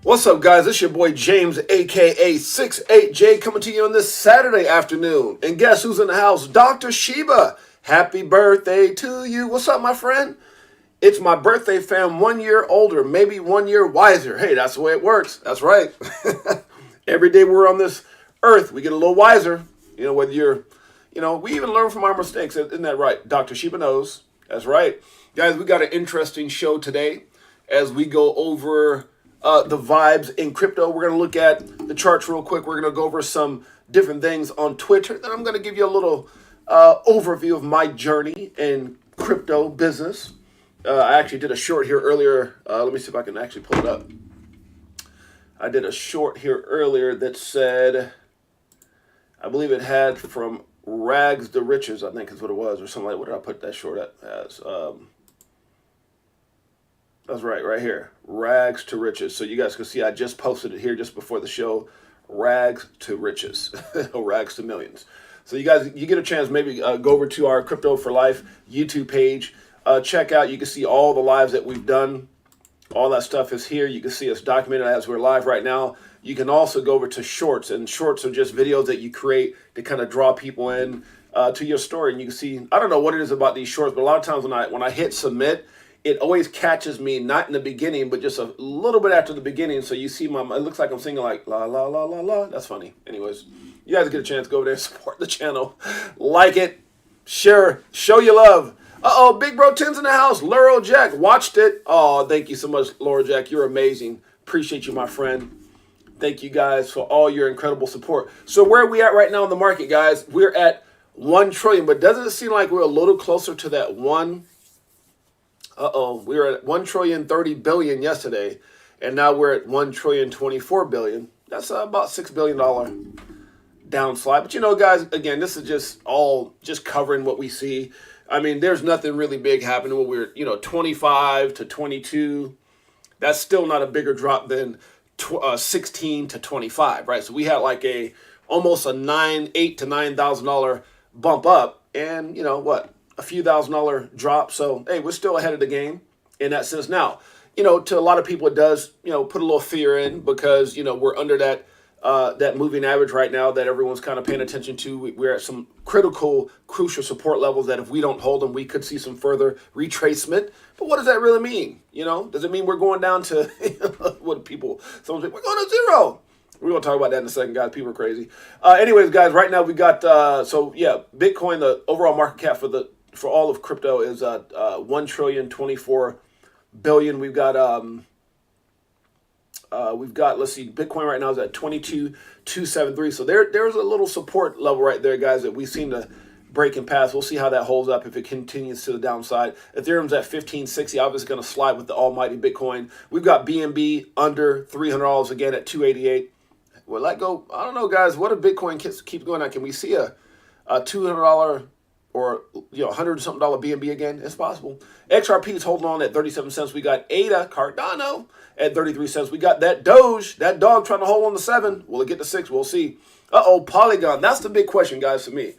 What's up, guys? It's your boy James, aka 68J, coming to you on this Saturday afternoon. And guess who's in the house? Dr. Sheba. Happy birthday to you. What's up, my friend? It's my birthday, fam. 1 year older, maybe 1 year wiser. Hey, that's the way it works. That's right. Every day we're on this earth, we get a little wiser. Whether we even learn from our mistakes. Isn't that right? Dr. Sheba knows. That's right. Guys, we got an interesting show today as we go over the vibes in crypto. We're going to look at the charts real quick. We're going to go over some different things on Twitter. Then I'm going to give you a little overview of my journey in crypto business. I actually did a short here earlier. Let me see if I can actually pull it up. I did a short here earlier that said, I believe it had from rags to riches, I think is what it was, or something like. What did I put that short at as? That's right here. Rags to riches. So you guys can see I just posted it here just before the show. Rags to riches. Rags to millions. So you guys, you get a chance, maybe go over to our Crypto for Life YouTube page. Check out, you can see all the lives that we've done. All that stuff is here. You can see us documented as we're live right now. You can also go over to shorts, and shorts are just videos that you create to kind of draw people in to your story. And you can see, I don't know what it is about these shorts, but a lot of times when I hit submit, it always catches me, not in the beginning, but just a little bit after the beginning. So you see it looks like I'm singing like la la la la la. That's funny. Anyways, you guys get a chance, go over there, support the channel, like it, share, show your love. Big Bro 10's in the house. Laurel Jack watched it. Oh, thank you so much, Laurel Jack. You're amazing. Appreciate you, my friend. Thank you guys for all your incredible support. So where are we at right now in the market, guys? We're at 1 trillion, but doesn't it seem like we're a little closer to that one? We were at 1,030,000,000,000 yesterday, and now we're at 1,024,000,000,000. That's about $6 billion downslide. But guys, again, this is just covering what we see. I mean, there's nothing really big happening when we're 25 to 22. That's still not a bigger drop than 16 to 25, right? So we had like almost a $8,000 to $9,000 bump up, and a few $1,000 drop. So, hey, we're still ahead of the game in that sense. Now, to a lot of people, it does, put a little fear in because, we're under that moving average right now that everyone's kind of paying attention to. We're at some crucial support levels that if we don't hold them, we could see some further retracement. But what does that really mean? Does it mean we're going down to what people, someone say, we're going to zero? We're going to talk about that in a second, guys. People are crazy. Anyways, guys, right now we got, Bitcoin, the overall market cap for all of crypto is 1,024,000,000,000. We've got, let's see, Bitcoin right now is at 22,273. So there's a little support level right there, guys, that we seem to break and pass. We'll see how that holds up if it continues to the downside. Ethereum's at 1,560, obviously going to slide with the almighty Bitcoin. We've got BNB under $300 again at 288. Will that go? I don't know, guys. What if Bitcoin keeps going on? Can we see a $200 or $100-something BNB again? It's possible. XRP is holding on at 37 cents. We got ADA, Cardano at 33 cents. We got that Doge, that dog trying to hold on to 7. Will it get to 6? We'll see. Polygon. That's the big question, guys, for me.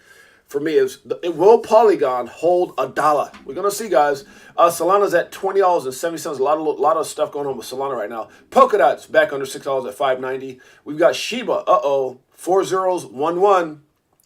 Will Polygon hold $1? We're going to see, guys. Solana's at $20.70. A lot of stuff going on with Solana right now. Polkadot's back under $6 at $5.90. We've got Shiba. 4011.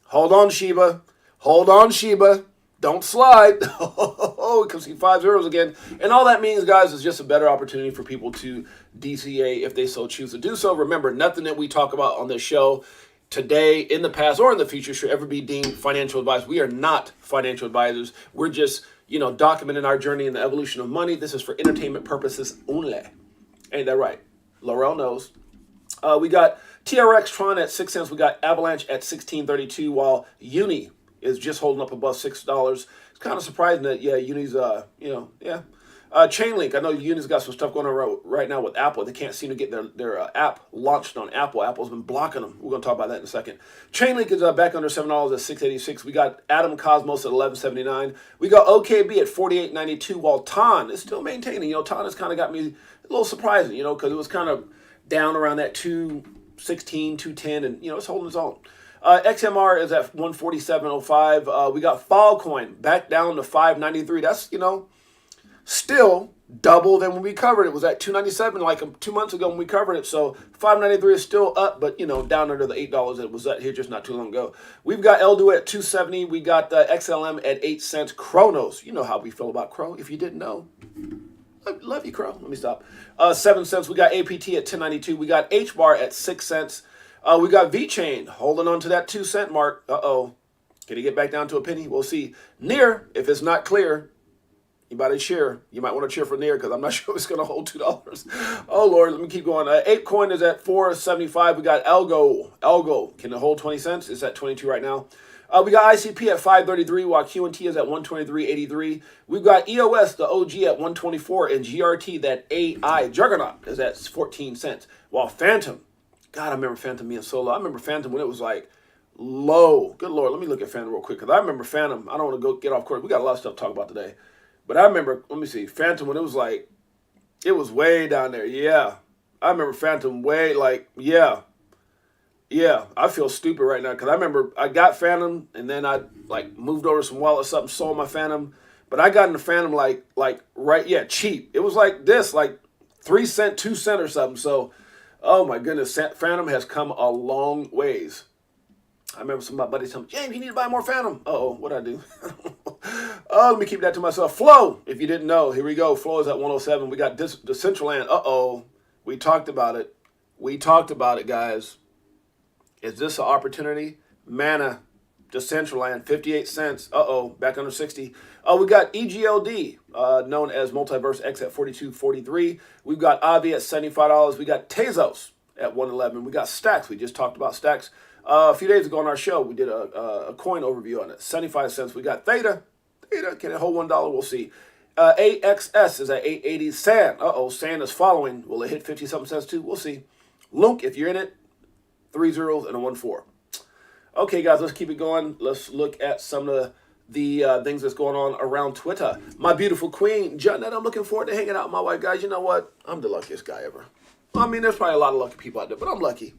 Hold on, Shiba. Hold on, Shiba. Don't slide. We can see 5 zeros again. And all that means, guys, is just a better opportunity for people to DCA if they so choose to do so. Remember, nothing that we talk about on this show today, in the past, or in the future should ever be deemed financial advice. We are not financial advisors. We're just, documenting our journey in the evolution of money. This is for entertainment purposes only. Ain't that right? Laurel knows. We got TRX Tron at 6 cents. We got Avalanche at 16.32, while Uni is just holding up above $6. It's kind of surprising that, Uni's, Chainlink, I know Uni's got some stuff going on right now with Apple. They can't seem to get their app launched on Apple. Apple's been blocking them. We're going to talk about that in a second. Chainlink is back under $7 at $6.86. We got Atom Cosmos at $11.79. We got OKB at $48.92, while TON is still maintaining. TON has kind of got me a little surprising, because it was kind of down around that 216, 210, and, it's holding its own. XMR is at 147.05. We got Filecoin back down to 593. That's, still double than when we covered it. It was at $2.97 like 2 months ago when we covered it. So $5.93 is still up, but down under the $8 that it was at here just not too long ago. We've got Eldo at $2.70. We got XLM at 8 cents. Chronos, you know how we feel about Crow. If you didn't know, love you, Crow. Let me stop. 7 cents. We got APT at $10.92. We got HBAR at 6 cents. We got VChain holding on to that 2 cent mark. Can he get back down to a penny? We'll see. Near, if it's not clear, you might cheer. You might want to cheer for Near because I'm not sure it's going to hold $2. Oh, Lord, let me keep going. ApeCoin is at $4.75. We got Algo. Can it hold 20 cents? It's at 22 right now. We got ICP at $5.33, while QNT is at $123.83. We've got EOS, the OG, at $124, and GRT, that AI juggernaut, is at 14 cents. While Phantom, God, I remember Phantom being so low. I remember Phantom when it was like low. Good Lord, let me look at Phantom real quick because I remember Phantom. I don't want to go get off course. We got a lot of stuff to talk about today. But I remember, let me see, Phantom when it was like, it was way down there. Yeah. I remember Phantom way like, yeah. I feel stupid right now because I remember I got Phantom and then I like moved over some wallet, something, sold my Phantom. But I got into Phantom cheap. It was like this, like 3 cent, 2 cent or something. So, oh my goodness, Phantom has come a long ways. I remember some of my buddies telling me, James, you need to buy more Phantom. What'd I do? Let me keep that to myself. Flow, if you didn't know, here we go. Flow is at 107. We got Decentraland. We talked about it. Guys. Is this an opportunity? Mana, Decentraland, 58 cents. Back under 60. We got EGLD, known as Multiverse X at 42.43. We've got Avi at $75. We got Tezos at 111. We got Stacks. We just talked about Stacks. A few days ago on our show, we did a coin overview on it. 75 cents. We got Theta. Can it hold $1? We'll see. AXS is at 880. Sand. Sand is following. Will it hit 50-something cents too? We'll see. Lunk, if you're in it, 3 zeros and a 1 4. Okay, guys, let's keep it going. Let's look at some of the things that's going on around Twitter. My beautiful queen, Janet, I'm looking forward to hanging out with my wife. Guys, you know what? I'm the luckiest guy ever. I mean, there's probably a lot of lucky people out there, but I'm lucky.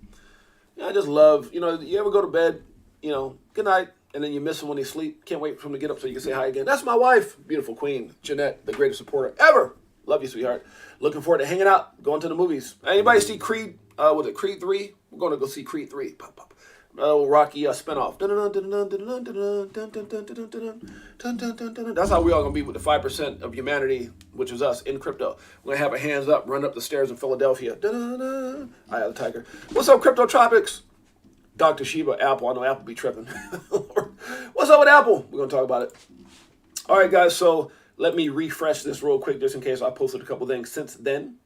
I just love, you ever go to bed, good night, and then you miss them when they sleep. Can't wait for them to get up so you can say hi again. That's my wife, beautiful queen, Jeanette, the greatest supporter ever. Love you, sweetheart. Looking forward to hanging out, going to the movies. Anybody see Creed, was it Creed 3? We're going to go see Creed 3. Pop, pop. Rocky spinoff. That's how we all going to be with the 5% of humanity, which is us, in crypto. We're going to have our hands up, run up the stairs in Philadelphia. I have the tiger. What's up, Crypto Tropics? Dr. Shiba, Apple. I know Apple be tripping. What's up with Apple? We're going to talk about it. All right, guys, so let me refresh this real quick just in case I posted a couple things since then.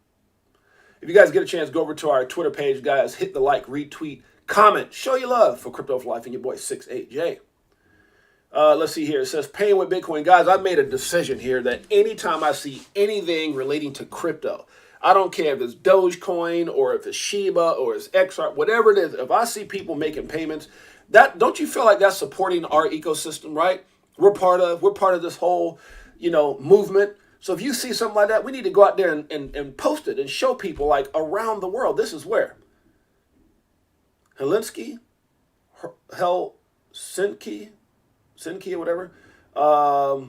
If you guys get a chance, go over to our Twitter page, guys. Hit the like, retweet, comment, show your love for Crypto for Life and your boy 68J. Let's see here. It says paying with Bitcoin. Guys, I've made a decision here that anytime I see anything relating to crypto, I don't care if it's Dogecoin or if it's Shiba or it's XR, whatever it is, if I see people making payments, that don't you feel like that's supporting our ecosystem, right? We're part of this whole, movement. So if you see something like that, we need to go out there and post it and show people like around the world. This is where Helsinki or whatever. I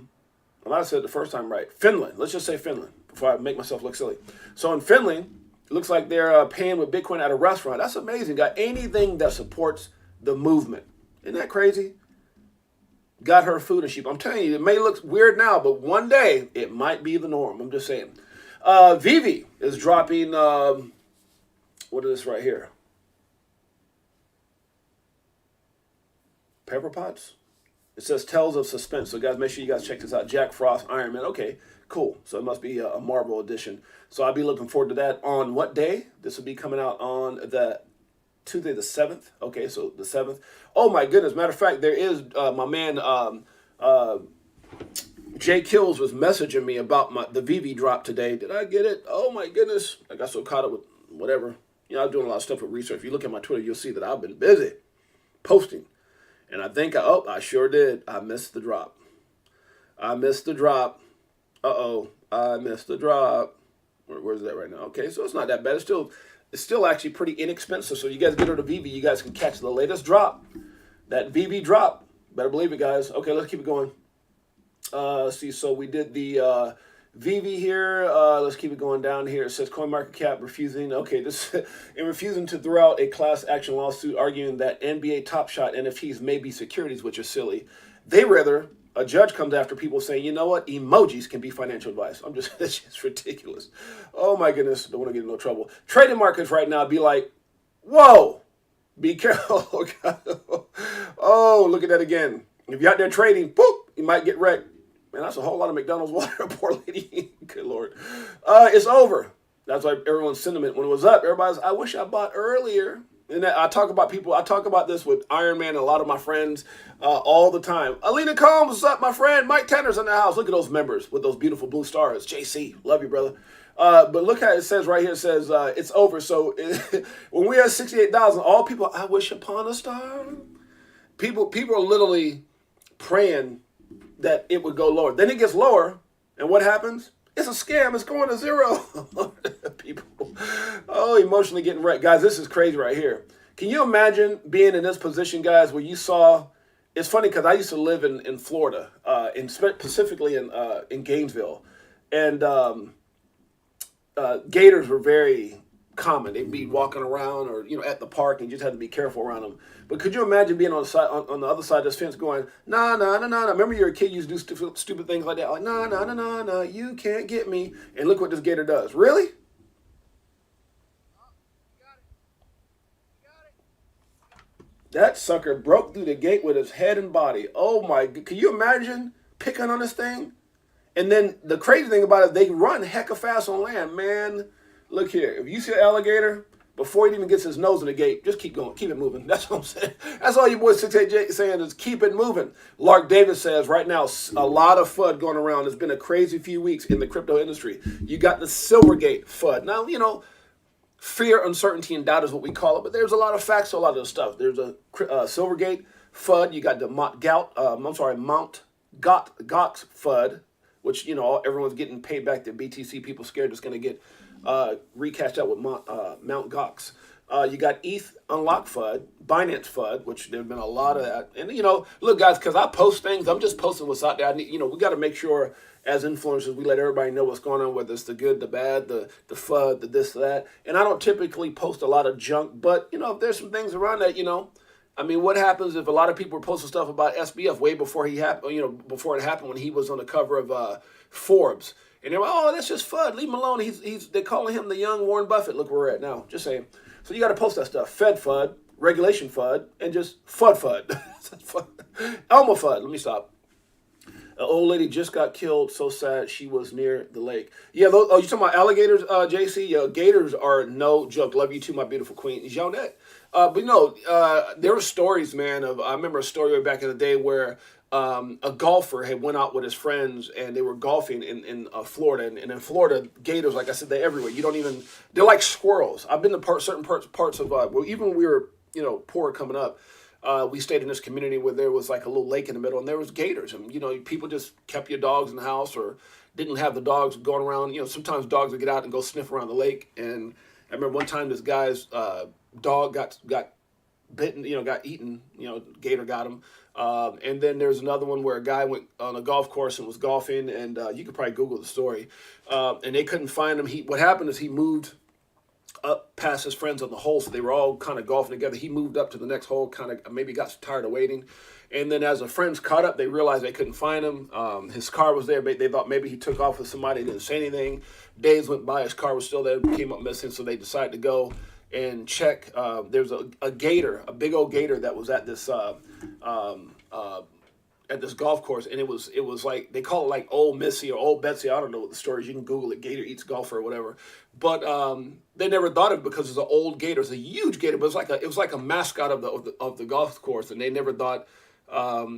might have said it the first time right. Finland. Let's just say Finland before I make myself look silly. So in Finland, it looks like they're paying with Bitcoin at a restaurant. That's amazing. Got anything that supports the movement. Isn't that crazy? Got her food and sheep. I'm telling you, it may look weird now, but one day it might be the norm. I'm just saying. Vivi is dropping, what is this right here? Pepper pots? It says Tales of Suspense. So guys, make sure you guys check this out. Jack Frost, Iron Man. Okay, cool. So it must be a Marvel edition. So I'll be looking forward to that on what day? This will be coming out on the Tuesday the 7th. Okay, so the 7th. Oh my goodness. Matter of fact, there is my man Jay Kills was messaging me about the VV drop today. Did I get it? Oh my goodness. I got so caught up with whatever. I'm doing a lot of stuff with research. If you look at my Twitter, you'll see that I've been busy posting. And I think, I sure did. I missed the drop. I missed the drop. I missed the drop. Where's that right now? Okay, so it's not that bad. It's still actually pretty inexpensive. So you guys get her to VV, you guys can catch the latest drop. That VV drop. Better believe it, guys. Okay, let's keep it going. Let's see. So we did the VV here. Let's keep it going down here. It says CoinMarketCap refusing. Okay, this in refusing to throw out a class action lawsuit arguing that NBA Top Shot NFTs may be securities, which is silly. They rather a judge comes after people saying, you know what, emojis can be financial advice. I'm just that's just ridiculous. Oh my goodness, don't want to get in no trouble. Trading markets right now be like, whoa, be careful. Oh, look at that again. If you're out there trading, boop, you might get wrecked. Man, that's a whole lot of McDonald's water, poor lady. Good Lord. It's over. That's why everyone's sentiment. When it was up, everybody's, I wish I bought earlier. And I talk about this with Iron Man and a lot of my friends all the time. Alina Combs, what's up, my friend? Mike Tanner's in the house. Look at those members with those beautiful blue stars. JC, love you, brother. But look how it says right here, it says it's over. So when we had 68,000, all people, I wish upon a star. People are literally praying that it would go lower. Then it gets lower, and what happens? It's a scam. It's going to zero. People, emotionally getting wrecked. Guys, this is crazy right here. Can you imagine being in this position, guys, where you saw, it's funny because I used to live in Florida, specifically in Gainesville, and gators were very common. They'd be walking around or at the park, and you just had to be careful around them. But could you imagine being on the other side of this fence going, nah, nah, nah, nah, nah. Remember you're a kid, you used to do stupid things like that. Like, nah, nah, nah, nah, nah, you can't get me. And look what this gator does. Really? That sucker broke through the gate with his head and body. Oh my, can you imagine picking on this thing? And then the crazy thing about it, they run hecka fast on land, man. Look here, if you see an alligator, before he even gets his nose in the gate, just keep going, keep it moving. That's what I'm saying. That's all you boys 68J saying is keep it moving. Lark Davis says right now, a lot of FUD going around. It's been a crazy few weeks in the crypto industry. You got the Silvergate FUD. Now, fear, uncertainty, and doubt is what we call it, but there's a lot of facts to a lot of this stuff. There's a Silvergate FUD. You got the Mount Gox FUD, which, everyone's getting paid back to BTC. People scared it's going to get recashed out with Mount Gox. You got ETH Unlock FUD, Binance FUD, which there's been a lot of that. And, look, guys, because I post things, I'm just posting what's out there. We got to make sure as influencers, we let everybody know what's going on, whether it's the good, the bad, the FUD, the this, that. And I don't typically post a lot of junk, but, if there's some things around that, what happens if a lot of people were posting stuff about SBF way before before it happened when he was on the cover of Forbes? And they're like, oh, that's just FUD. Leave him alone. They're calling him the young Warren Buffett. Look where we're at now. Just saying. So you got to post that stuff. Fed FUD, regulation FUD, and just FUD. Elmo FUD. Let me stop. An old lady just got killed. So sad. She was near the lake. Yeah, you talking about alligators, JC? Yeah, gators are no joke. Love you too, my beautiful queen, Jeanette. But there were stories, man. I remember a story way back in the day where a golfer had went out with his friends and they were golfing in Florida. And in Florida, gators, like I said, they're everywhere. They're like squirrels. I've been to certain parts of, even when we were, poor coming up, we stayed in this community where there was like a little lake in the middle and there was gators. And, people just kept your dogs in the house or didn't have the dogs going around. Sometimes dogs would get out and go sniff around the lake. And I remember one time this guy's dog got bitten, got eaten, gator got him. And then there's another one where a guy went on a golf course and was golfing, and you could probably Google the story. And they couldn't find him. What happened is he moved up past his friends on the hole, so they were all kind of golfing together. He moved up to the next hole, kind of maybe got tired of waiting. And then as the friends caught up, they realized they couldn't find him. His car was there, but they thought maybe he took off with somebody, didn't say anything. Days went by, his car was still there, came up missing, so they decided to go and check. There's a gator, a big old gator that was at this golf course, and it was like, they call it like Old Missy or Old Betsy. I don't know what the story is. You can Google it, Gator Eats Golfer or whatever. But they never thought of it because it's an old gator. It's a huge gator, but it was like a mascot of the golf course, and they never thought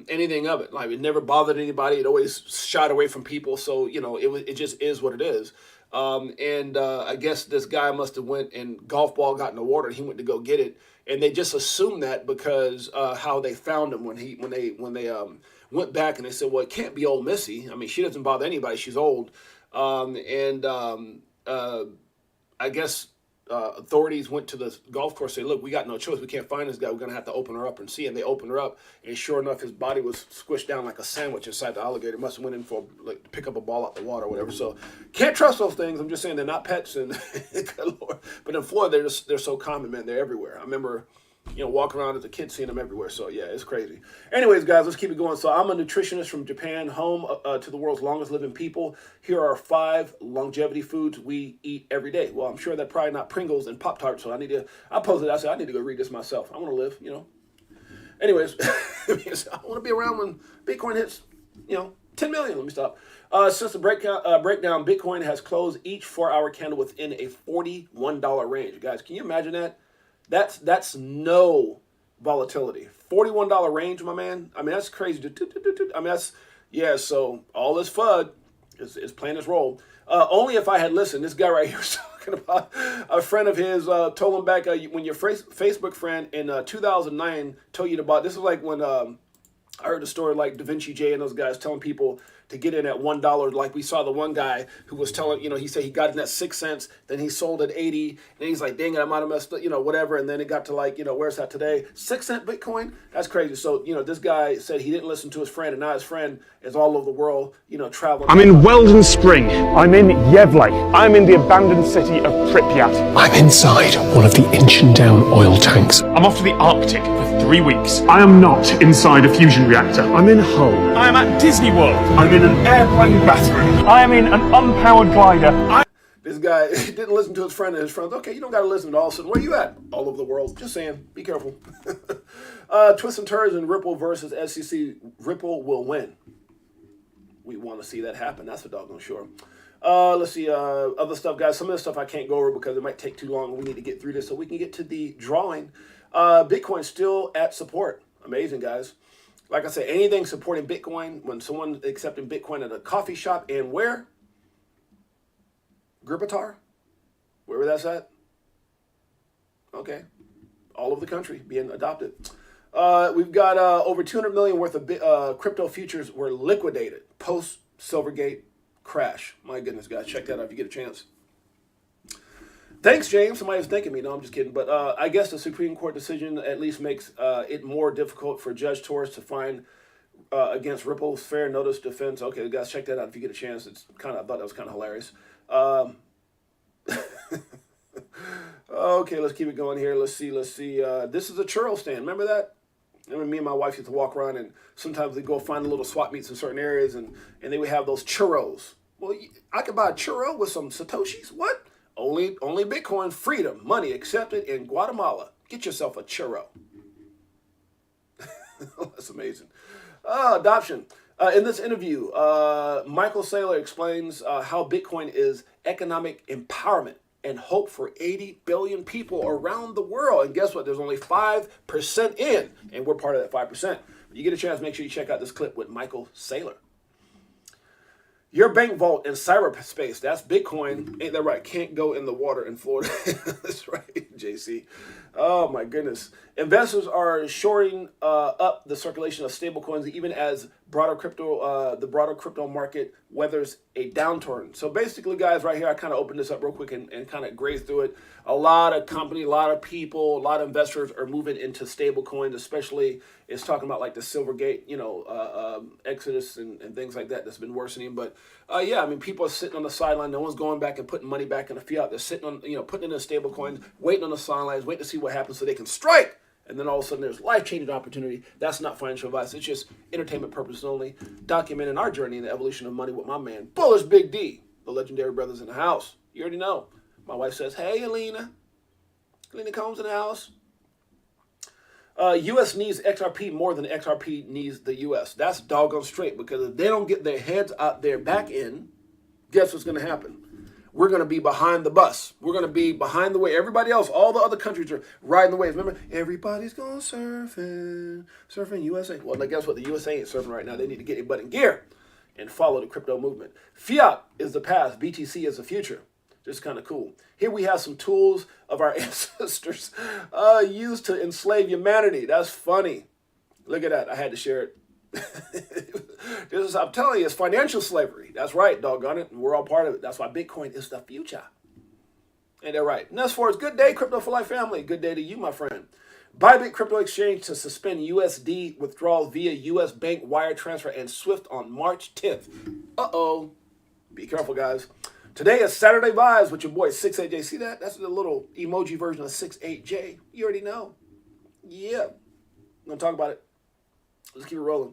anything of it. Like, it never bothered anybody. It always shied away from people. So it just is what it is. I guess this guy must have went and golf ball got in the water and he went to go get it. And they just assumed that because how they found him when they went back and they said, well, it can't be old Missy. I mean, she doesn't bother anybody. She's old. I guess authorities went to the golf course and said, look, we got no choice. We can't find this guy. We're going to have to open her up and see. And they opened her up. And sure enough, his body was squished down like a sandwich inside the alligator. Must have went in for like to pick up a ball out the water or whatever. So can't trust those things. I'm just saying they're not pets. And good Lord. But in Florida, they're so common, man. They're everywhere. I remember, walking around as a kid, seeing them everywhere. So, yeah, it's crazy. Anyways, guys, let's keep it going. So I'm a nutritionist from Japan, home to the world's longest living people. Here are 5 longevity foods we eat every day. Well, I'm sure they're probably not Pringles and Pop-Tarts, so I posed it. I said, I need to go read this myself. I want to live, Anyways, I want to be around when Bitcoin hits, 10 million. Let me stop. Since the breakdown, Bitcoin has closed each 4-hour candle within a $41 range. Guys, can you imagine that? That's no volatility. $41 range, my man. I mean, that's crazy. I mean, so all this FUD is playing its role. Only if I had listened. This guy right here was talking about a friend of his told him back when your Facebook friend in 2009 told you about, this is like when I heard the story like Da Vinci J and those guys telling people to get in at $1. Like we saw the one guy who was telling, he said he got in at 6 cents, then he sold at 80, and he's like, dang it, I might have messed up, whatever. And then it got to like, where's that today? 6 cent Bitcoin? That's crazy. So, this guy said he didn't listen to his friend, and now his friend is all over the world, traveling. I'm in Weldon Spring. I'm in Yevlay. I'm in the abandoned city of Pripyat. I'm inside one of the ancient down oil tanks. I'm off to the Arctic for 3 weeks. I am not inside a fusion reactor. I'm in Hull. I am at Disney World. I'm in an airplane bathroom. I am in an unpowered glider. This guy didn't listen to his friend, and his friend's, okay, you don't got to listen to all of a sudden. Where you at? All over the world. Just saying, be careful. Twists and turns in Ripple versus SEC. Ripple will win. We want to see that happen. That's for doggone sure. Let's see, other stuff, guys. Some of this stuff I can't go over because it might take too long. We need to get through this so we can get to the drawing. Bitcoin still at support. Amazing, guys. Like I said, anything supporting Bitcoin, when someone accepting Bitcoin at a coffee shop and where? Gripitar? Wherever that's at? Okay. All over the country being adopted. We've got over 200 million worth of crypto futures were liquidated post Silvergate crash. My goodness, guys, check that out if you get a chance. Thanks, James. Somebody was thanking me. No, I'm just kidding. But I guess the Supreme Court decision at least makes it more difficult for Judge Torres to find against Ripple's fair notice defense. Okay, guys, check that out if you get a chance. I thought that was kind of hilarious. Okay, let's keep it going here. Let's see. This is a churro stand. Remember that? Me and my wife used to walk around, and sometimes we'd go find the little swap meets in certain areas, and they would have those churros. Well, I could buy a churro with some Satoshis? What? Only Bitcoin, freedom, money accepted in Guatemala. Get yourself a churro. That's amazing. Adoption. In this interview, Michael Saylor explains how Bitcoin is economic empowerment and hope for 80 billion people around the world. And guess what? There's only 5% in, and we're part of that 5%. When you get a chance, make sure you check out this clip with Michael Saylor. Your bank vault in cyberspace, that's Bitcoin. Ain't that right? Can't go in the water in Florida. That's right, JC. Oh, my goodness. Investors are shoring up the circulation of stablecoins even as the broader crypto market weathers a downturn. So basically, guys, right here, I kind of opened this up real quick and kind of grazed through it. A lot of companies, a lot of people, a lot of investors are moving into stablecoins, especially it's talking about like the Silvergate, exodus and things like that that's been worsening. But yeah, I mean, people are sitting on the sideline. No one's going back and putting money back in the fiat. They're sitting on, putting it in stablecoins, waiting on the sidelines, waiting to see what happens so they can strike. And then all of a sudden there's life-changing opportunity. That's not financial advice. It's just entertainment purposes only. Documenting our journey in the evolution of money with my man, Bullish Big D, the legendary brothers in the house. You already know. My wife says, hey, Alina. Alina Combs in the house. U.S. needs XRP more than XRP needs the U.S. That's doggone straight, because if they don't get their heads out there back in, guess what's going to happen? We're going to be behind the bus. We're going to be behind the wave. Everybody else, all the other countries are riding the waves. Remember, everybody's going surfing USA. Well, now guess what? The USA ain't surfing right now. They need to get their butt in gear and follow the crypto movement. Fiat is the past. BTC is the future. Just kind of cool. Here we have some tools of our ancestors used to enslave humanity. That's funny. Look at that. I had to share it. I'm telling you, it's financial slavery. That's right, doggone it. And we're all part of it. That's why Bitcoin is the future. Ain't that right? And as far as good day, Crypto for Life family. Good day to you, my friend. Bybit Crypto Exchange to suspend USD withdrawals via U.S. bank wire transfer and SWIFT on March 10th. Uh-oh. Be careful, guys. Today is Saturday Vibes with your boy 68J. See that? That's the little emoji version of 68J. You already know. Yeah. I'm going to talk about it. Let's keep it rolling.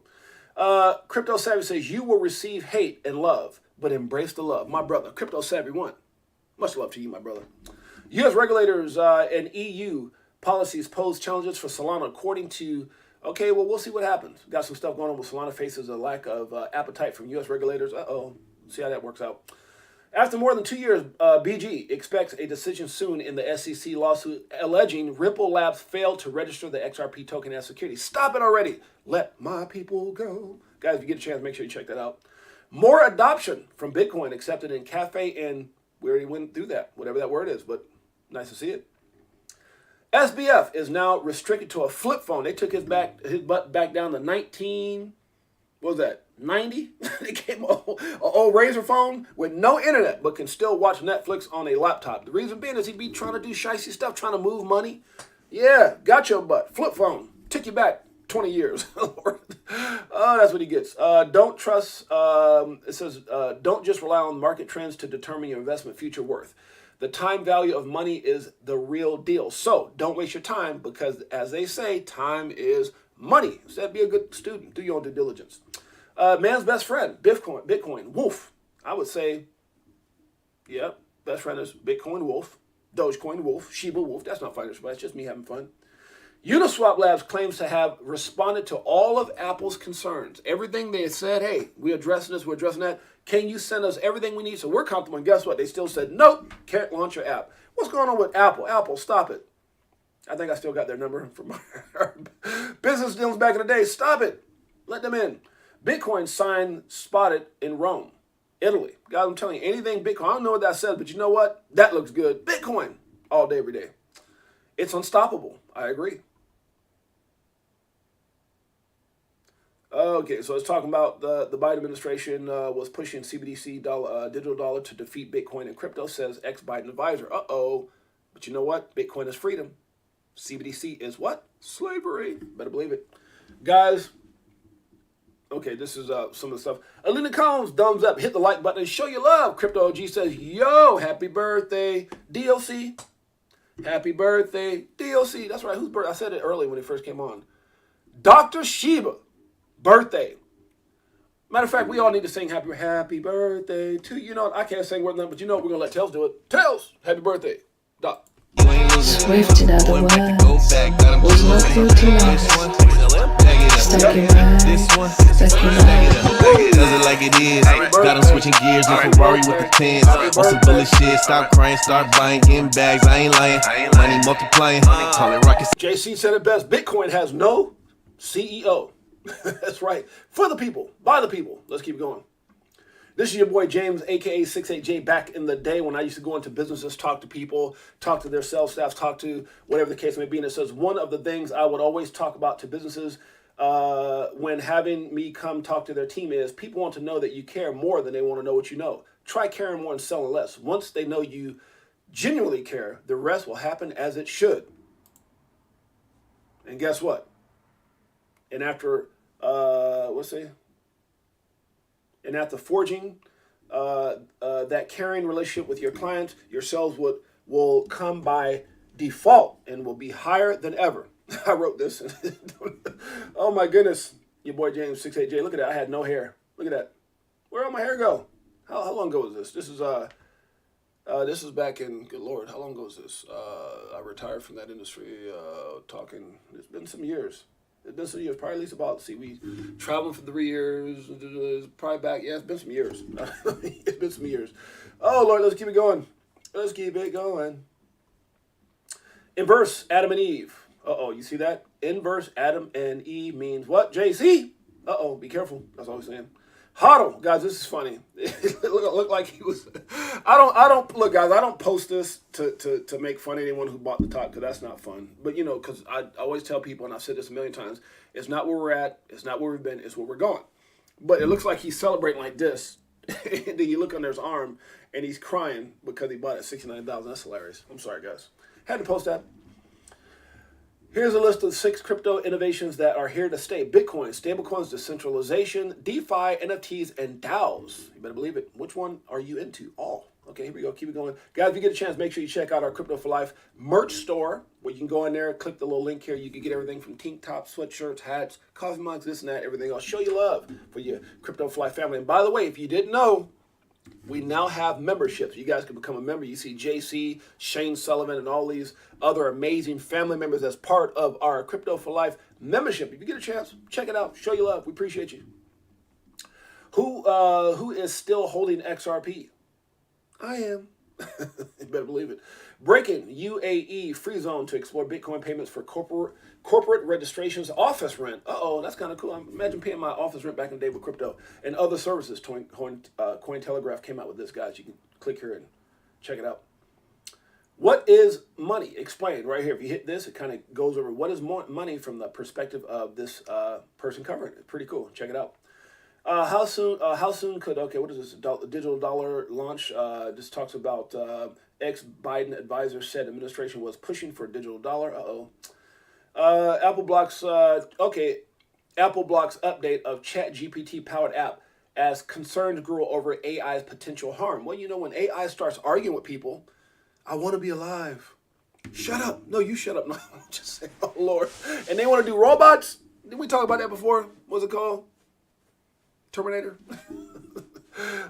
Crypto Savvy says, you will receive hate and love, but embrace the love. My brother, Crypto Savvy 1. Much love to you, my brother. U.S. regulators and EU policies pose challenges for Solana, according to, okay, well, we'll see what happens. Got some stuff going on with Solana, faces a lack of appetite from U.S. regulators. Uh-oh. See how that works out. After more than 2 years, BG expects a decision soon in the SEC lawsuit alleging Ripple Labs failed to register the XRP token as security. Stop it already. Let my people go. Guys, if you get a chance, make sure you check that out. More adoption from Bitcoin accepted in Cafe, and we already went through that, whatever that word is, but nice to see it. SBF is now restricted to a flip phone. They took his butt back down to 90. They gave him an old Razor phone with no internet, but can still watch Netflix on a laptop. The reason being is he be trying to do shicey stuff, trying to move money. Yeah, got your butt. Flip phone. Took you back 20 years. Oh, that's what he gets. Don't trust, it says, don't just rely on market trends to determine your investment future worth. The time value of money is the real deal. So don't waste your time because, as they say, time is money. So be a good student. Do your own due diligence. Man's best friend, Bitcoin, Wolf. I would say, yep, best friend is Bitcoin Wolf, Dogecoin Wolf, Shiba Wolf. That's not financial advice, just me having fun. Uniswap Labs claims to have responded to all of Apple's concerns. Everything they said, hey, we're addressing this, we're addressing that. Can you send us everything we need? So we're comfortable. And guess what? They still said, nope, can't launch your app. What's going on with Apple? Apple, stop it. I think I still got their number from our business deals back in the day. Stop it. Let them in. Bitcoin sign spotted in Rome, Italy. Guys, I'm telling you, anything Bitcoin, I don't know what that says, but you know what? That looks good. Bitcoin, all day, every day. It's unstoppable. I agree. Okay, so it's talking about the Biden administration was pushing CBDC digital dollar to defeat Bitcoin and crypto, says ex-Biden advisor. Uh-oh. But you know what? Bitcoin is freedom. CBDC is what? Slavery. Better believe it. Guys, okay, this is some of the stuff. Alina Combs, thumbs up. Hit the like button and show your love. Crypto OG says, yo, happy birthday, DLC. Happy birthday, DLC. That's right. Whose birthday? I said it early when it first came on. Dr. Sheba. Birthday. Matter of fact, we all need to sing happy birthday to you. Know, I can't sing word nothing, but you know we're gonna let Tails do it. Tails, happy birthday, Doc. Swift in other words, was not through to life. Stuck in mind, stuck in mind. Does it like it is. Got him switching gears in Ferrari with the tens. On some bullet shit, stop crying, start buying, getting bags. I ain't lying. Money multiplying. Call it rocket. JC said it best. Bitcoin has no CEO. That's right. For the people, by the people. Let's keep going. This is your boy James, aka 68J, back in the day when I used to go into businesses, talk to people, talk to their sales staffs, talk to whatever the case may be. And it says one of the things I would always talk about to businesses when having me come talk to their team is people want to know that you care more than they want to know what you know. Try caring more and selling less. Once they know you genuinely care, the rest will happen as it should. And guess what? And after and after forging that caring relationship with your clients, your sales will come by default and will be higher than ever. I wrote this. Oh my goodness. Your boy James 68J. Look at that. I had no hair. Look at that. Where'd all my hair go? How long ago was this? This is back in, good Lord, how long ago was this? I retired from that industry talking, it's been some years. It's been some years, probably at least about, we traveled for 3 years, probably back, yeah, it's been some years. It's been some years. Oh, Lord, let's keep it going. Let's keep it going. Inverse Adam and Eve. Uh-oh, you see that? Inverse Adam and Eve means what? JC? Uh-oh, be careful. That's all I'm saying. Hodl, guys, this is funny. It looked like he was. Look, guys. I don't post this to make fun of anyone who bought the top because that's not fun. But you know, because I always tell people, and I've said this a million times, it's not where we're at, it's not where we've been, it's where we're going. But it looks like he's celebrating like this. And then you look under his arm, and he's crying because he bought it at $69,000. That's hilarious. I'm sorry, guys. Had to post that. Here's a list of 6 crypto innovations that are here to stay. Bitcoin, stablecoins, decentralization, DeFi, NFTs, and DAOs. You better believe it. Which one are you into? All. Okay, here we go. Keep it going. Guys, if you get a chance, make sure you check out our Crypto for Life merch store, where you can go in there, click the little link here. You can get everything from tank tops, sweatshirts, hats, coffee mugs, this and that, everything else. Show you love for your Crypto for Life family. And by the way, if you didn't know, we now have memberships. You guys can become a member. You see JC, Shane Sullivan, and all these other amazing family members as part of our Crypto for Life membership. If you get a chance, check it out. Show you love. We appreciate you. Who is still holding XRP? I am. You better believe it. Breaking UAE free zone to explore Bitcoin payments for corporate registrations, office rent. That's kind of cool. Imagine paying my office rent back in the day with crypto and other services. Cointelegraph came out with this, guys. You can click here and check it out. What is money? Explained right here. If you hit this, it kind of goes over what is money from the perspective of this person covering it. Pretty cool. Check it out. How soon could, what is this, digital dollar launch? This talks about ex-Biden advisor said administration was pushing for a digital dollar. Apple blocks update of ChatGPT powered app as concerns grew over AI's potential harm. Well, you know, when AI starts arguing with people, I want to be alive. Shut up. No, you shut up. No, I'm just saying, oh Lord. And they want to do robots? Didn't we talk about that before? What's it called? Terminator?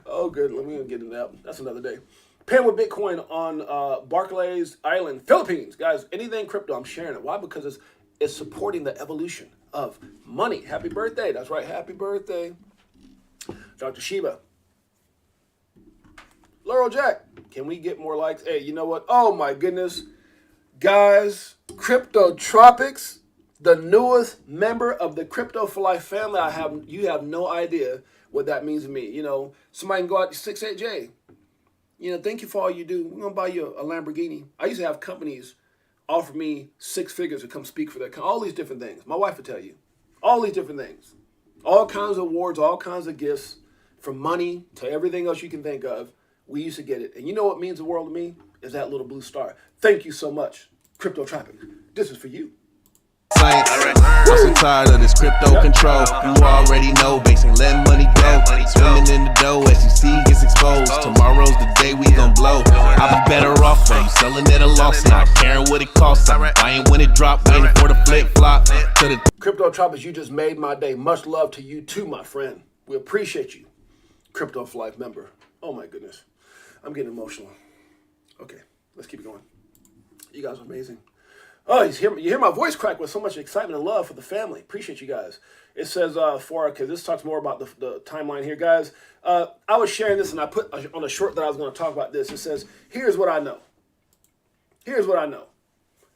Oh, good. Let me get into that. That's another day. Paying with Bitcoin on Barclays Island, Philippines. Guys, anything crypto, I'm sharing it. Why? Because it's supporting the evolution of money. Happy birthday. That's right. Happy birthday. Dr. Sheba. Laurel Jack. Can we get more likes? Hey, you know what? Oh, my goodness. Guys, Crypto Tropics, the newest member of the Crypto for Life family. You have no idea what that means to me. You know, somebody can go out to 68J. You know, thank you for all you do. We're gonna buy you a Lamborghini. I used to have companies offer me 6 figures to come speak for their company. All these different things. My wife would tell you. All these different things. All kinds of awards, all kinds of gifts, from money to everything else you can think of. We used to get it. And you know what means the world to me? Is that little blue star. Thank you so much, Crypto Tropic. This is for you. Science. I'm so tired of this crypto control. You already know, basically letting money go. Swimming in the dough, SEC gets exposed. Tomorrow's the day we gon' blow. I'll be better off from selling at a loss, not caring what it costs. Buying when it drop, waiting for the flip flop. Crypto Tropics, you just made my day. Much love to you too, my friend. We appreciate you, Crypto for Life member. Oh my goodness, I'm getting emotional. Okay, let's keep going. You guys are amazing. Oh, you hear my voice crack with so much excitement and love for the family. Appreciate you guys. It says, because this talks more about the timeline here, guys. I was sharing this and I put on a short that I was going to talk about this. It says, here's what I know. Here's what I know.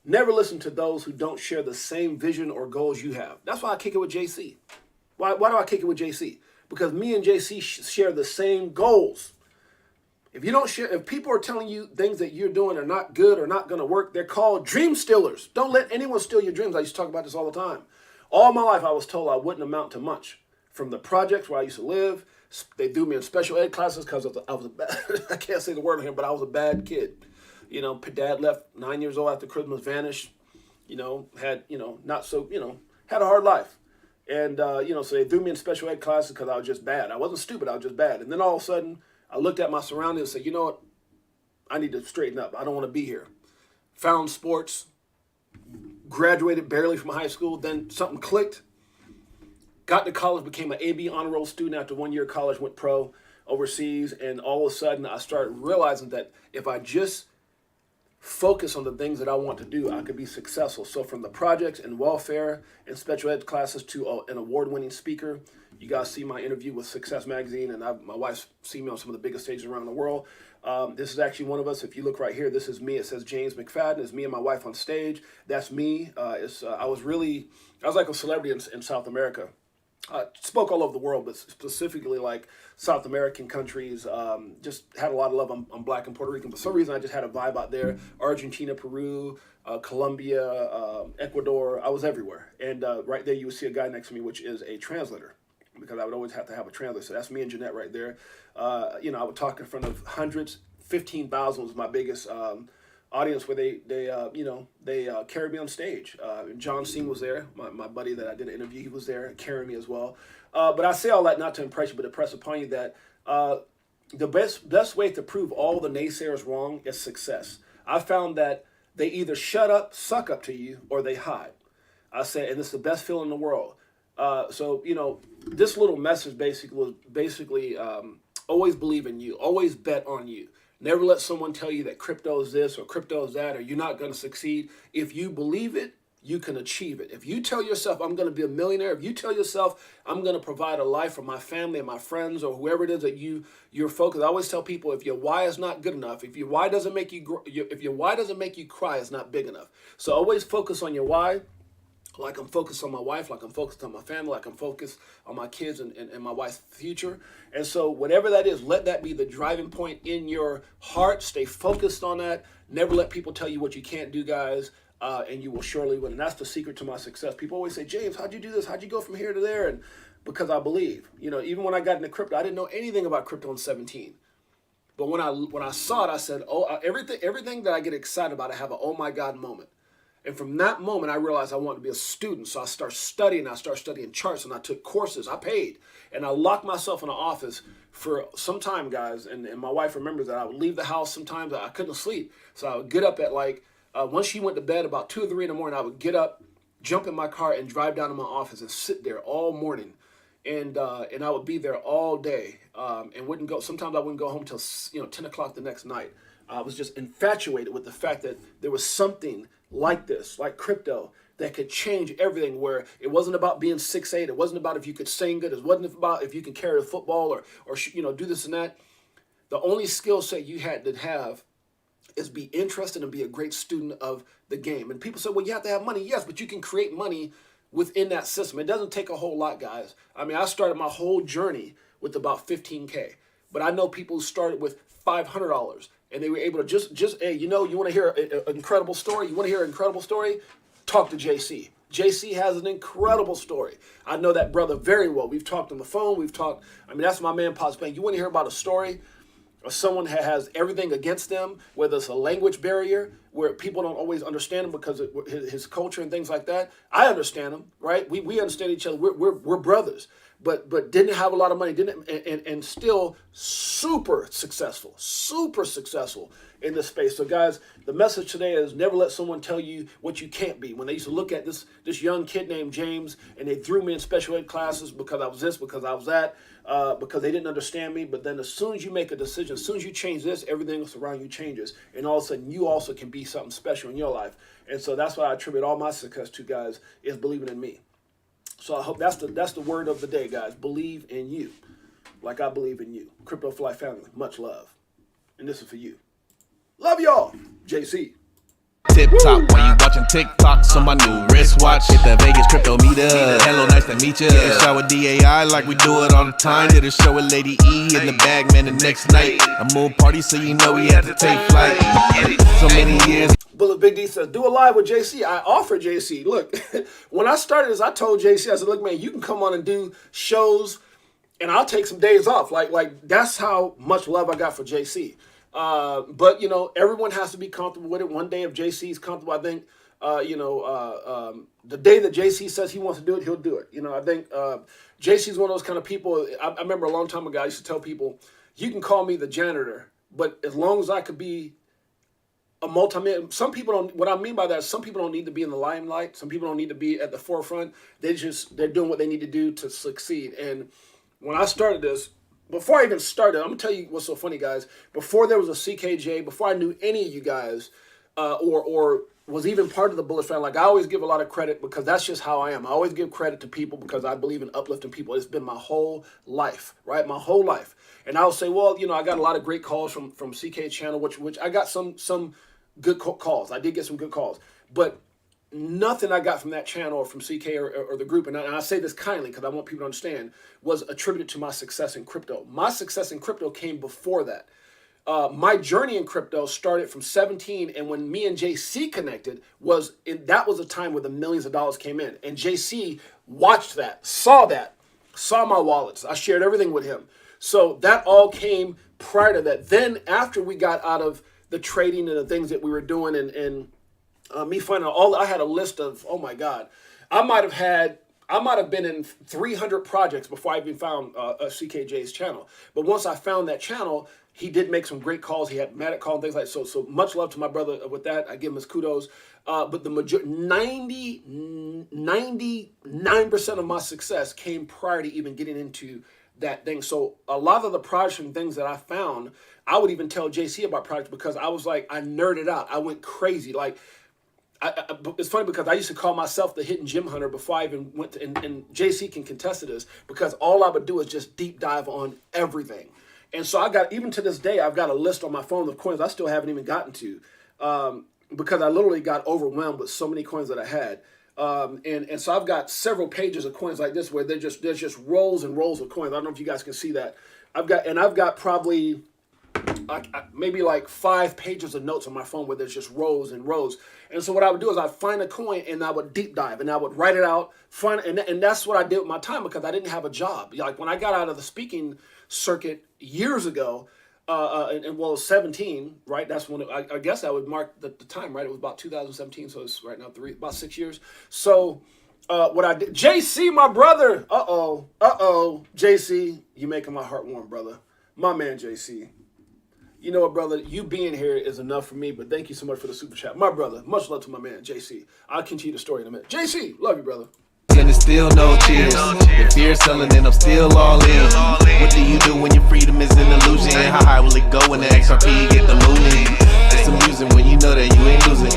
Never listen to those who don't share the same vision or goals you have. That's why I kick it with JC. Why do I kick it with JC? Because me and JC share the same goals. If you don't share, if people are telling you things that you're doing are not good or not going to work, they're called dream stealers. Don't let anyone steal your dreams. I used to talk about this all the time. All my life, I was told I wouldn't amount to much. From the projects where I used to live, they threw me in special ed classes because I was a bad, I can't say the word on here, but I was a bad kid. You know, dad left 9 years old after Christmas, vanished, you know, had, you know, not so, you know, had a hard life. And, you know, so they threw me in special ed classes because I was just bad. I wasn't stupid, I was just bad. And then all of a sudden, I looked at my surroundings and said, you know what? I need to straighten up. I don't want to be here. Found sports, graduated barely from high school, then something clicked. Got to college, became an AB honor roll student after 1 year of college, went pro overseas, and all of a sudden I started realizing that if I just focus on the things that I want to do, I could be successful. So from the projects and welfare and special ed classes to an award-winning speaker. You guys see my interview with Success Magazine, and my wife's seen me on some of the biggest stages around the world. This is actually one of us. If you look right here, this is me. It says James McFadden. It's me and my wife on stage. That's me. I was like a celebrity in South America. Spoke all over the world, but specifically like South American countries. Just had a lot of love. I'm Black and Puerto Rican. For some reason, I just had a vibe out there. Argentina, Peru, Colombia, Ecuador. I was everywhere. And right there, you would see a guy next to me, which is a translator. because I would always have to have a translator. So that's me and Jeanette right there. You know, I would talk in front of hundreds. 15,000 was my biggest audience where they carried me on stage. John Singh was there, my buddy that I did an interview. He was there and carrying me as well. But I say all that not to impress you, but to press upon you that the best way to prove all the naysayers wrong is success. I found that they either shut up, suck up to you, or they hide. I say, and it's the best feeling in the world. So, you know, this little message basically always believe in you, always bet on you. Never let someone tell you that crypto is this or crypto is that, or you're not going to succeed. If you believe it, you can achieve it. If you tell yourself, I'm going to be a millionaire, if you tell yourself, I'm going to provide a life for my family and my friends or whoever it is that you're focused. I always tell people, if your why is not good enough, if your why doesn't make you if your why doesn't make you cry, it's not big enough. So always focus on your why. Like I'm focused on my wife, like I'm focused on my family, like I'm focused on my kids and my wife's future. And so whatever that is, let that be the driving point in your heart. Stay focused on that. Never let people tell you what you can't do, guys, and you will surely win. And that's the secret to my success. People always say, James, how'd you do this? How'd you go from here to there? And because I believe. You know, even when I got into crypto, I didn't know anything about crypto in 17. But when I saw it, I said, everything that I get excited about, I have an oh my God moment. And from that moment, I realized I wanted to be a student. So I started studying charts, and I took courses. I paid. And I locked myself in an office for some time, guys. And my wife remembers that I would leave the house sometimes. I couldn't sleep. So I would get up at once she went to bed, about 2 or 3 in the morning, I would get up, jump in my car, and drive down to my office and sit there all morning. And I would be there all day and wouldn't go. Sometimes I wouldn't go home till 10 o'clock the next night. I was just infatuated with the fact that there was something like this, like crypto, that could change everything, where it wasn't about being 6'8", it wasn't about if you could sing good, it wasn't about if you can carry a football or do this and that. The only skill set you had to have is be interested and be a great student of the game. And people say, well, you have to have money. Yes, but you can create money within that system. It doesn't take a whole lot, guys. I mean, I started my whole journey with about 15K, but I know people who started with $500. And they were able to just hey, you want to hear an incredible story? You want to hear an incredible story? Talk to JC. JC has an incredible story. I know that brother very well. We've talked on the phone. That's my man, Pops Bank. You want to hear about a story of someone that has everything against them, whether it's a language barrier, where people don't always understand him because of his culture and things like that. I understand him, right? We understand each other. We're brothers. But didn't have a lot of money, and still super successful in this space. So guys, the message today is never let someone tell you what you can't be. When they used to look at this young kid named James, and they threw me in special ed classes because I was this, because I was that, because they didn't understand me. But then as soon as you make a decision, as soon as you change this, everything else around you changes. And all of a sudden you also can be something special in your life. And so that's why I attribute all my success to, guys, is believing in me. So I hope that's the word of the day, guys. Believe in you, like I believe in you. Crypto for Life family, much love. And this is for you. Love y'all, JC. Tip top when you watching TikToks on my new wristwatch. Hit the Vegas crypto meter. Hello, nice to meet ya. Get a shot with DAI like we do it all the time. Did a show with Lady E in the bag, man, the next night. A moon party, so you know we had to take flight. So many years. Bullet Big D says, do a live with JC. I offered JC. Look, when I started this, I told JC, I said, look, man, you can come on and do shows, and I'll take some days off. Like that's how much love I got for JC. But everyone has to be comfortable with it. One day, if JC is comfortable, I think, the day that JC says he wants to do it, he'll do it. I think JC is one of those kind of people. I remember a long time ago, I used to tell people, you can call me the janitor, but as long as I could be a multi-million. Some people don't. What I mean by that is some people don't need to be in the limelight. Some people don't need to be at the forefront. They're doing what they need to do to succeed. And when I started this, before I even started, I'm gonna tell you what's so funny, guys. Before there was a CKJ, before I knew any of you guys, or was even part of the Bullish family, like I always give a lot of credit because that's just how I am. I always give credit to people because I believe in uplifting people. It's been my whole life, right? My whole life. And I'll say, well, I got a lot of great calls from CK channel, which I got some good calls. I did get some good calls, but nothing I got from that channel or from CK or the group, and I say this kindly because I want people to understand, was attributed to my success in crypto. My success in crypto came before that. My journey in crypto started from 17, and when me and JC connected, that was a time where the millions of dollars came in, and JC watched that, saw that, saw my wallets. I shared everything with him. So that all came prior to that. Then after we got out of the trading and the things that we were doing, and me finding all, I had a list of, oh my God, I might have been in 300 projects before I even found CKJ's channel. But once I found that channel, he did make some great calls. He had Matic call and things like that. So much love to my brother with that. I give him his kudos. But the majority, 99% of my success came prior to even getting into that thing. So a lot of the projects and things that I found, I would even tell JC about projects because I was like, I nerded out. I went crazy. Like, it's funny because I used to call myself the hidden gem hunter before I even went to, and JC can contest to this, because all I would do is just deep dive on everything. And so I got, even to this day, I've got a list on my phone of coins I still haven't even gotten to, because I literally got overwhelmed with so many coins that I had. And so I've got several pages of coins like this where there's just rolls and rolls of coins. I don't know if you guys can see that. I've got probably maybe like 5 pages of notes on my phone where there's just rows and rows. And so what I would do is I'd find a coin and I would deep dive and I would write it out, and that's what I did with my time because I didn't have a job. Like when I got out of the speaking circuit years ago, and well, 17, right? That's when I guess that would mark the time, right? It was about 2017, so it's right now about 6 years. So what I did, JC, my brother, JC, you making my heart warm, brother. My man, JC. You know what, brother? You being here is enough for me, but thank you so much for the super chat. My brother, much love to my man, JC. I'll continue the story in a minute. JC, love you, brother. And there's still no tears. The fear selling and I'm still all in. What do you do when your freedom is an illusion? How high will it go when the XRP get the mooning? It's amusing when you know that you ain't losing.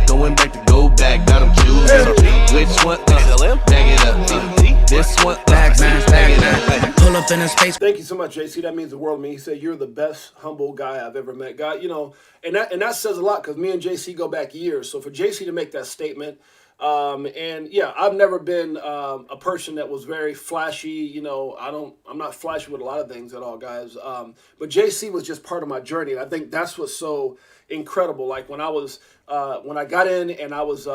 Going back to go back, got them choosing. Which one? Bag it up. This one, bag it up. Pull up in a space. Thank you so much, JC. That means the world to me. He said, you're the best, humble guy I've ever met. God, you know, and that says a lot because me and JC go back years. So for JC to make that statement, and yeah, I've never been a person that was very flashy. You know, I'm not flashy with a lot of things at all, guys. But JC was just part of my journey. And I think that's what's so incredible. Like when I got in and I was,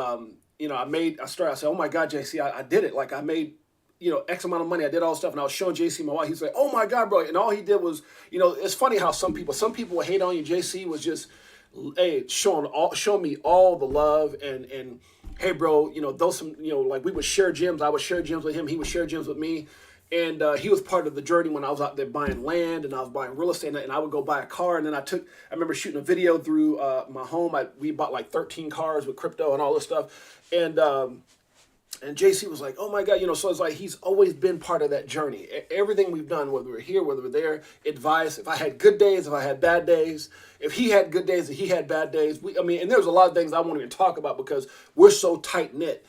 you know, I said, oh my God, JC, I did it. Like I made, you know, X amount of money. I did all this stuff, and I was showing JC my wife. He's like, "Oh my God, bro!" And all he did was, you know, it's funny how some people would hate on you. JC was just, hey, showing me all the love and hey, bro, you know, those some, you know, like we would share gyms. I would share gyms with him. He would share gyms with me, and he was part of the journey when I was out there buying land and I was buying real estate, and I would go buy a car, and then I remember shooting a video through my home. We bought like 13 cars with crypto and all this stuff, and JC was like, oh my God, you know, so it's like he's always been part of that journey. Everything we've done, whether we're here, whether we're there, advice, if I had good days, if I had bad days, if he had good days, if he had bad days. And there's a lot of things I won't even talk about because we're so tight-knit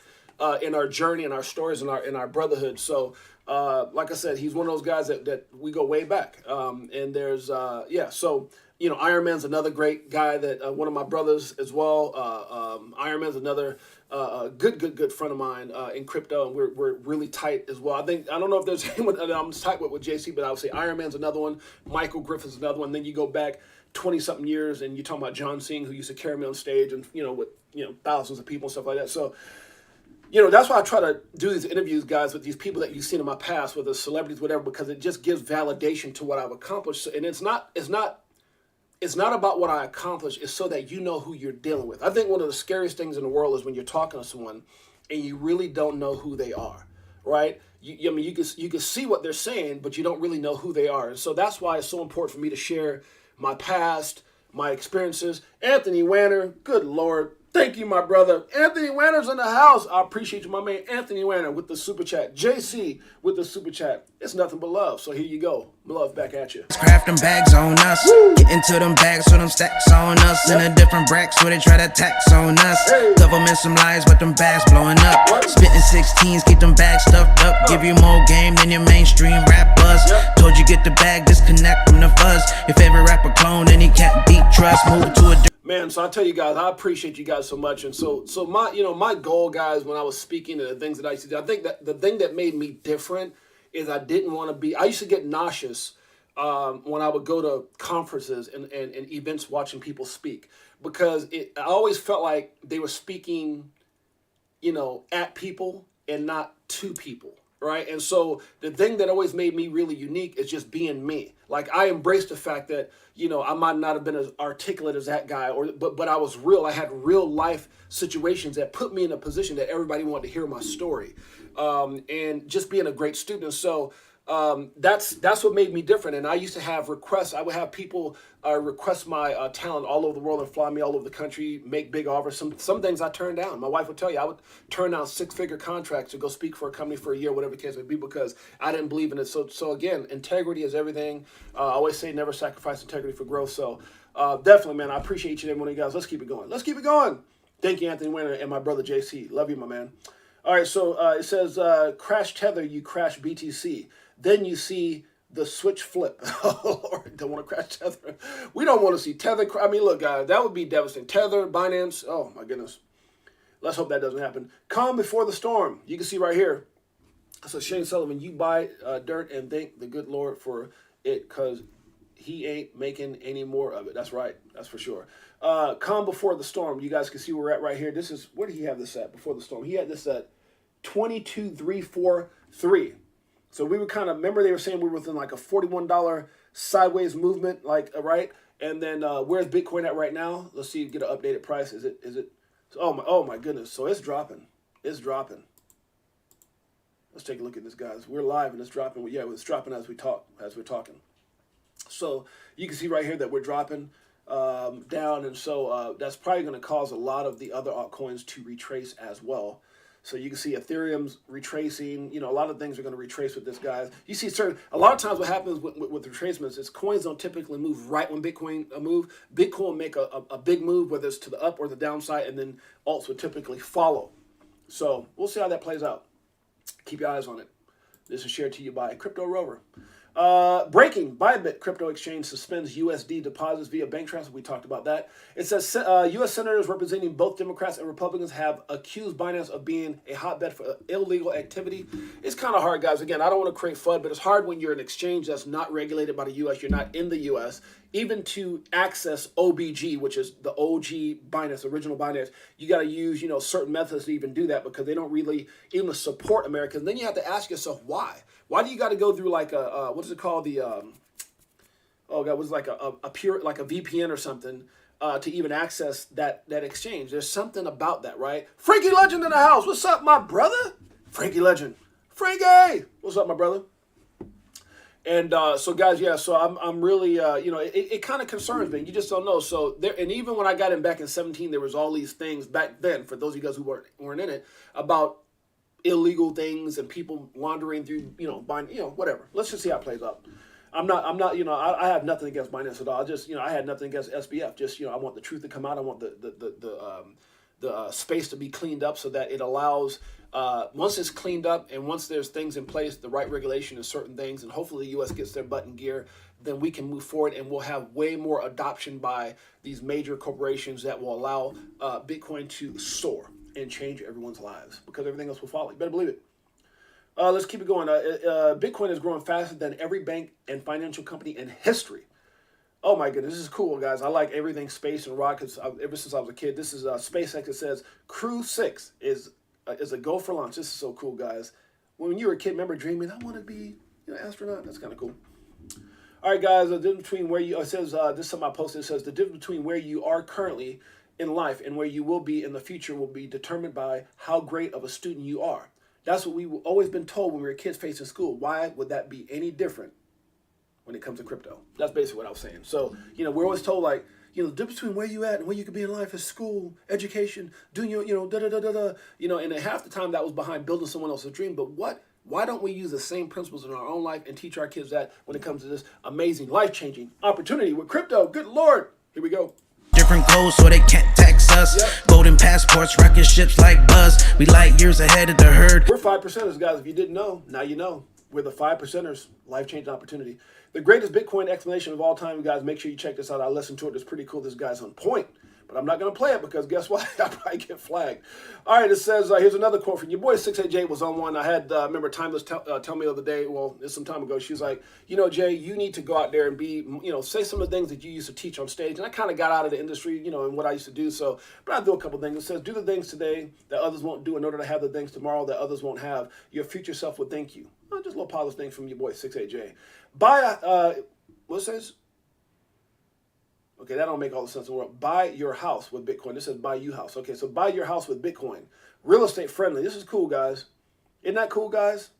in our journey and our stories and our brotherhood. So, like I said, he's one of those guys that we go way back. And there's, so, you know, Iron Man's another great guy that one of my brothers as well. Iron Man's another good friend of mine in crypto, and we're really tight as well. I don't know if there's anyone that I'm tight with JC, but I would say Iron Man's another one. Michael Griffin's another one. Then you go back 20-something years, and you're talking about John Singh, who used to carry me on stage, and you know, with thousands of people and stuff like that. So, you know, that's why I try to do these interviews, guys, with these people that you've seen in my past, whether celebrities, whatever, because it just gives validation to what I've accomplished, and it's not about what I accomplished. It's so that you know who you're dealing with. I think one of the scariest things in the world is when you're talking to someone and you really don't know who they are, right? You can see what they're saying, but you don't really know who they are. And so that's why it's so important for me to share my past, my experiences. Anthony Wanner, good Lord. Thank you, my brother. Anthony Wanner's in the house. I appreciate you, my man. Anthony Wanner with the super chat. JC with the super chat. It's nothing but love. So here you go. Love back at you. Craft them bags on us. Woo! Get into them bags so them stacks on us. In a different bracks so they try to tax on us. Hey. Government some lies, but them bags blowing up. What? Spitting 16s, keep them bags stuffed up. Give you more game than your mainstream rappers. Yep. Told you get the bag, disconnect from the fuzz. Your favorite rapper clone, and he can't beat trust. Move to a Man, so I tell you guys, I appreciate you guys so much. And so my goal, guys, when I was speaking and the things that I used to do, I think that the thing that made me different is I didn't want to be, I used to get nauseous when I would go to conferences and events watching people speak, because I always felt like they were speaking, you know, at people and not to people, right? And so the thing that always made me really unique is just being me. Like I embraced the fact that, you know, I might not have been as articulate as that guy, but I was real. I had real life situations that put me in a position that everybody wanted to hear my story, and just being a great student. So that's what made me different. And I used to have requests. I would have people request my talent all over the world and fly me all over the country, make big offers. Some things I turned down. My wife would tell you I would turn down 6-figure contracts to go speak for a company for a year, whatever the case may be, because I didn't believe in it. So again, integrity is everything. I always say never sacrifice integrity for growth. So definitely, man, I appreciate each and every one of you guys. Let's keep it going. Let's keep it going. Thank you, Anthony Winter, and my brother JC. Love you, my man. All right, so it says, crash tether, you crash BTC. Then you see the switch flip. Oh, Lord, don't want to crash Tether. We don't want to see Tether. I mean, look, guys, that would be devastating. Tether, Binance, oh, my goodness. Let's hope that doesn't happen. Calm before the storm. You can see right here. So Shane Sullivan, you buy dirt and thank the good Lord for it because he ain't making any more of it. That's right. That's for sure. Calm before the storm. You guys can see where we're at right here. This is, where did he have this at before the storm? He had this at 22,343. So we were kind of, remember they were saying we were within like a $41 sideways movement, like, right? And then where's Bitcoin at right now? Let's see, get an updated price. Is it, oh my goodness. So it's dropping. It's dropping. Let's take a look at this, guys. We're live and it's dropping. Yeah, it's dropping as we talk, as we're talking. So you can see right here that we're dropping down. And so that's probably going to cause a lot of the other altcoins to retrace as well. So you can see Ethereum's retracing. You know, a lot of things are going to retrace with this, guys. You see, a lot of times what happens with retracements is coins don't typically move right when Bitcoin move. Bitcoin will make a big move, whether it's to the up or the downside, and then alts would typically follow. So we'll see how that plays out. Keep your eyes on it. This is shared to you by Crypto Rover. Breaking, Bybit crypto exchange suspends USD deposits via bank transfer. We talked about that. It says U.S. senators representing both Democrats and Republicans have accused Binance of being a hotbed for illegal activity. It's kind of hard, guys. Again, I don't want to create FUD, but it's hard when you're an exchange that's not regulated by the U.S. You're not in the U.S. Even to access OBG, which is the OG Binance, original Binance, you got to use, you know, certain methods to even do that because they don't really even support Americans. And then you have to ask yourself why. Why do you got to go through like a what is it called, the oh god, was like a pure, like a VPN or something to even access that exchange? There's something about that, right? Frankie Legend in the house. What's up, my brother? Frankie Legend. Frankie, what's up, my brother? And so guys, yeah, so I'm really you know, it kind of concerns me. You just don't know. So there, and even when I got in back in 2017, there was all these things back then, for those of you guys who weren't in it, about illegal things and people wandering through, you know, buying, you know, whatever. Let's just see how it plays out. I'm not, you know, I have nothing against Binance at all. I just, you know, I had nothing against SBF. Just, you know, I want the truth to come out. I want the space to be cleaned up so that it allows, once it's cleaned up and once there's things in place, the right regulation and certain things, and hopefully the U.S. gets their butt in gear, then we can move forward and we'll have way more adoption by these major corporations that will allow Bitcoin to soar and change everyone's lives, because everything else will follow. You better believe it. Let's keep it going. Bitcoin is growing faster than every bank and financial company in history. Oh my goodness, this is cool, guys. I like everything space and rockets. Ever since I was a kid, this is SpaceX. It says Crew 6 is a go for launch. This is so cool, guys. When you were a kid, remember dreaming, I want to be, you know, astronaut. That's kind of cool. All right, guys. The difference between where you, it says this is something I posted. It says the difference between where you are currently in life and where you will be in the future will be determined by how great of a student you are. That's what we've always been told when we were kids facing school. Why would that be any different when it comes to crypto? That's basically what I was saying. So, you know, we're always told, like, you know, the difference between where you at and where you could be in life is school, education, doing your, you know, you know, and half the time that was behind building someone else's dream. But why don't we use the same principles in our own life and teach our kids that when it comes to this amazing, life-changing opportunity with crypto? Good Lord. Here we go. Different codes so they can't tax us. Yep. Golden passports, rocket ships like Buzz. We light years ahead of the herd. We're 5%ers, guys. If you didn't know, now you know. We're the 5%ers. Life-changing opportunity. The greatest Bitcoin explanation of all time, guys. Make sure you check this out. I listened to it. It's pretty cool. This guy's on point. But I'm not going to play it because guess what? I probably get flagged. All right, it says, here's another quote from your boy 6AJ was on one. I had, remember Timeless tell me the other day, well, it's some time ago, she was like, you know, Jay, you need to go out there and be, you know, say some of the things that you used to teach on stage. And I kind of got out of the industry, you know, and what I used to do. So, but I do a couple things. It says, do the things today that others won't do in order to have the things tomorrow that others won't have. Your future self would thank you. Just a little positive thing from your boy 6AJ. What it says? Okay, that don't make all the sense in the world. Buy your house with Bitcoin. This says buy you house. Okay, so buy your house with Bitcoin. Real estate friendly. This is cool, guys. Isn't that cool, guys?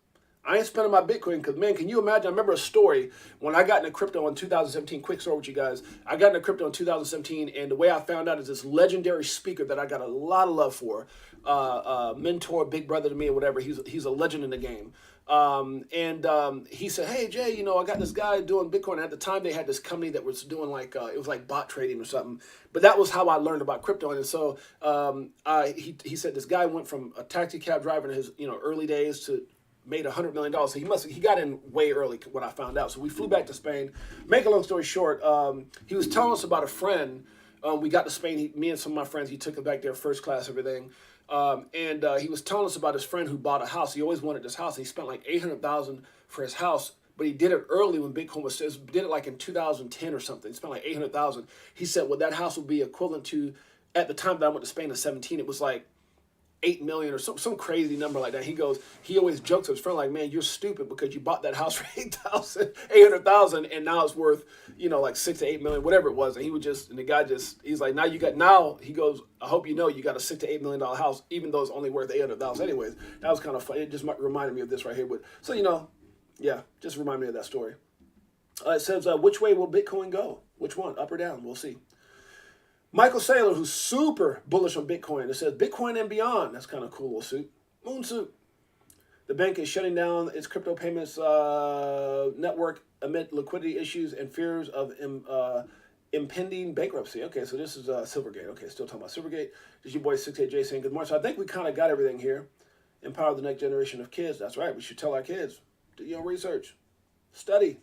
I ain't spending my Bitcoin because, man, can you imagine? I remember a story when I got into crypto in 2017. Quick story with you guys. I got into crypto in 2017, and the way I found out is this legendary speaker that I got a lot of love for, mentor, big brother to me or whatever. He's a legend in the game. He said, hey, Jay, you know, I got this guy doing Bitcoin. At the time, they had this company that was doing like, it was like bot trading or something. But that was how I learned about crypto. And so he said this guy went from a taxi cab driver in his, you know, early days to made $100 million. So he got in way early when I found out. So we flew back to Spain. Make a long story short, he was telling us about a friend. We got to Spain, me and some of my friends, he took us back there, first class, everything. He was telling us about his friend who bought a house. He always wanted this house. He spent like $800,000 for his house, but he did it early when Bitcoin did it like in 2010 or something. He spent like $800,000. He said, well, that house would be equivalent to, at the time that I went to Spain in 2017, it was like 8 million or some crazy number like that. He always jokes to his friend like, man, you're stupid because you bought that house for 800,000 and now it's worth, you know, like 6 to 8 million, whatever it was. And the guy he's like, he goes, I hope you know you got a $6 to $8 million house, even though it's only worth 800,000 anyways. That was kind of fun. It just reminded me of this right here. So, you know, yeah, just remind me of that story. It says, which way will Bitcoin go? Which one, up or down? We'll see. Michael Saylor, who's super bullish on Bitcoin. It says, Bitcoin and beyond. That's kind of cool little suit. Moon suit. The bank is shutting down its crypto payments network amid liquidity issues and fears of impending bankruptcy. Okay, so this is Silvergate. Okay, still talking about Silvergate. This is your boy 68J saying good morning. So I think we kind of got everything here. Empower the next generation of kids. That's right. We should tell our kids. Do your own research. Study.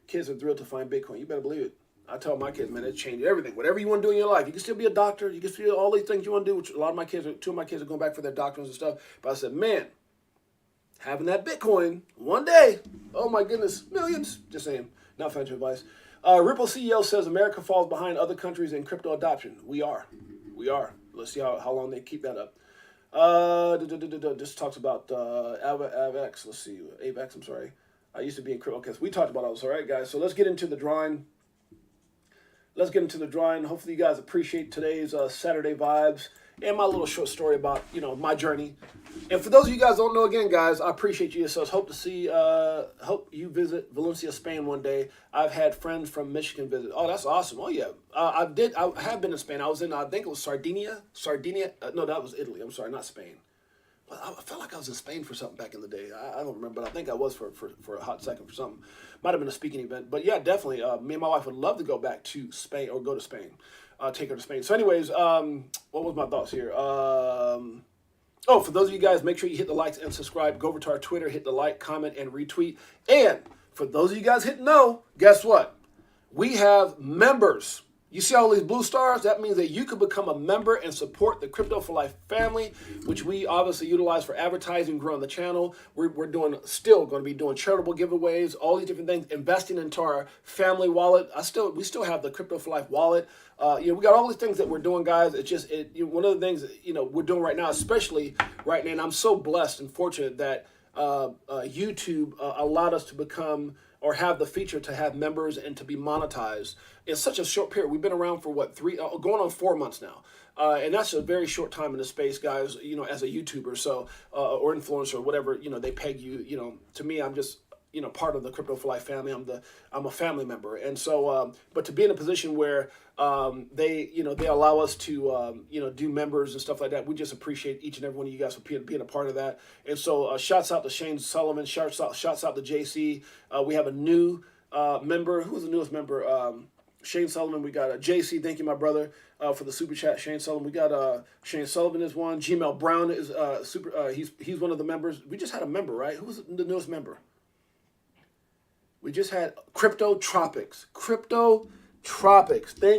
Kids are thrilled to find Bitcoin. You better believe it. I tell my kids, man, it changed everything. Whatever you want to do in your life, you can still be a doctor. You can still do all these things you want to do. Which a lot of my kids, 2 of my kids are going back for their doctorate and stuff. But I said, man, having that Bitcoin one day, oh my goodness, millions. Just saying, not financial advice. Ripple CEO says America falls behind other countries in crypto adoption. We are. Let's see how long they keep that up. This talks about AVX. Let's see, AVX. I'm sorry. I used to be in crypto. Okay, so we talked about all this. All right, guys. So let's get into the drawing. Hopefully you guys appreciate today's Saturday vibes and my little short story about, you know, my journey. And for those of you guys who don't know, again, guys, I appreciate you. So hope you visit Valencia, Spain one day. I've had friends from Michigan visit. Oh, that's awesome. Oh, yeah. I have been in Spain. I was in, I think it was Sardinia. No, that was Italy. I'm sorry, not Spain. Well, I felt like I was in Spain for something back in the day. I don't remember, but I think I was for a hot second for something. Might have been a speaking event. But yeah, definitely. Me and my wife would love to go back to Spain or go to Spain. Take her to Spain. So anyways, what was my thoughts here? For those of you guys, make sure you hit the likes and subscribe. Go over to our Twitter, hit the like, comment, and retweet. And for those of you guys hit no, guess what? We have members. You see all these blue stars? That means that you could become a member and support the Crypto for Life family, which we obviously utilize for advertising, growing the channel. We're still going to be doing charitable giveaways, all these different things, investing into our family wallet. We still have the Crypto for Life wallet. We got all these things that we're doing, guys. It's just one of the things we're doing right now, especially right now. And I'm so blessed and fortunate that YouTube allowed us to become or have the feature to have members and to be monetized in such a short period. We've been around for going on 4 months now. And that's a very short time in the space, guys, as a YouTuber, so, or influencer, or whatever, they peg you, to me, I'm just, part of the Crypto for Life family. I'm a family member. And so, but to be in a position where they allow us to, do members and stuff like that, we just appreciate each and every one of you guys for being a part of that. And so shouts out to Shane Sullivan, shouts out to JC. We have a new member. Who's the newest member? Shane Sullivan. We got JC. Thank you, my brother, for the super chat. Shane Sullivan. We got Shane Sullivan is one. Gmail Brown is he's one of the members. We just had a member, right? Who was the newest member? We just had Crypto Tropics. Thank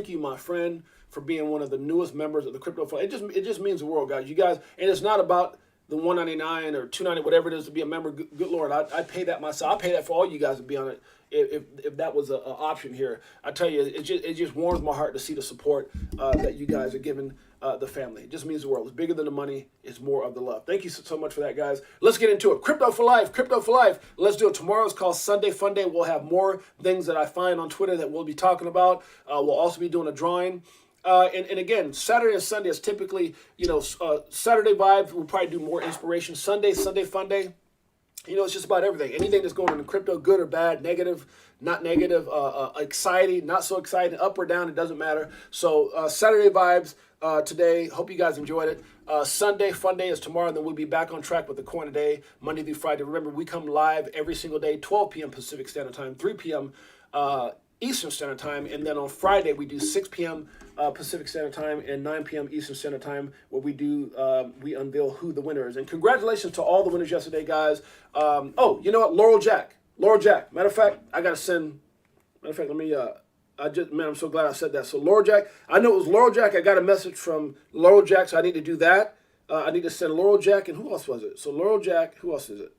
you, my friend, for being one of the newest members of the Crypto for Life. It just means the world, guys. You guys, and it's not about the $199 or $290, whatever it is to be a member. Good Lord, I pay that myself. I pay that for all you guys to be on it. If that was an option here, I tell you, it just warms my heart to see the support that you guys are giving the family. It just means the world. It's bigger than the money. It's more of the love. Thank you so much for that, guys. Let's get into it. Crypto for life. Crypto for life. Let's do it. Tomorrow's called Sunday Fun Day. We'll have more things that I find on Twitter that we'll be talking about. We'll also be doing a drawing. And again, Saturday and Sunday is typically, Saturday vibes. We'll probably do more inspiration. Sunday Fun Day. It's just about everything. Anything that's going on in crypto, good or bad, negative, not negative, exciting, not so exciting, up or down, it doesn't matter. So Saturday vibes today. Hope you guys enjoyed it. Sunday Fun Day is tomorrow, and then we'll be back on track with the Coin a Day, Monday through Friday. Remember, we come live every single day, 12 p.m. Pacific Standard Time, 3 p.m. Eastern Standard Time, and then on Friday we do 6 p.m. Pacific Standard Time and 9 p.m. Eastern Standard Time, where we unveil who the winner is. And congratulations to all the winners yesterday, guys. Oh, you know what? Laurel Jack. Matter of fact, I gotta send. Matter of fact, let me. I'm so glad I said that. So Laurel Jack, I know it was Laurel Jack. I got a message from Laurel Jack, so I need to do that. I need to send Laurel Jack, and who else was it? So Laurel Jack, who else is it?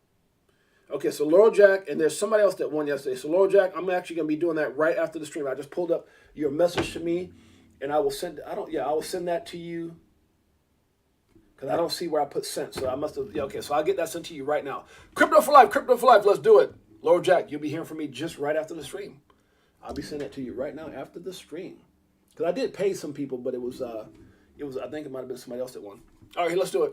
Okay, so Laurel Jack, and there's somebody else that won yesterday. So Laurel Jack, I'm actually gonna be doing that right after the stream. I just pulled up your message to me, and I will send. I will send that to you because I don't see where I put sent. So I must have. Yeah, okay, so I'll get that sent to you right now. Crypto for life. Let's do it. Laurel Jack, you'll be hearing from me just right after the stream. I'll be sending that to you right now after the stream, because I did pay some people, but it was. I think it might have been somebody else that won. All right, let's do it.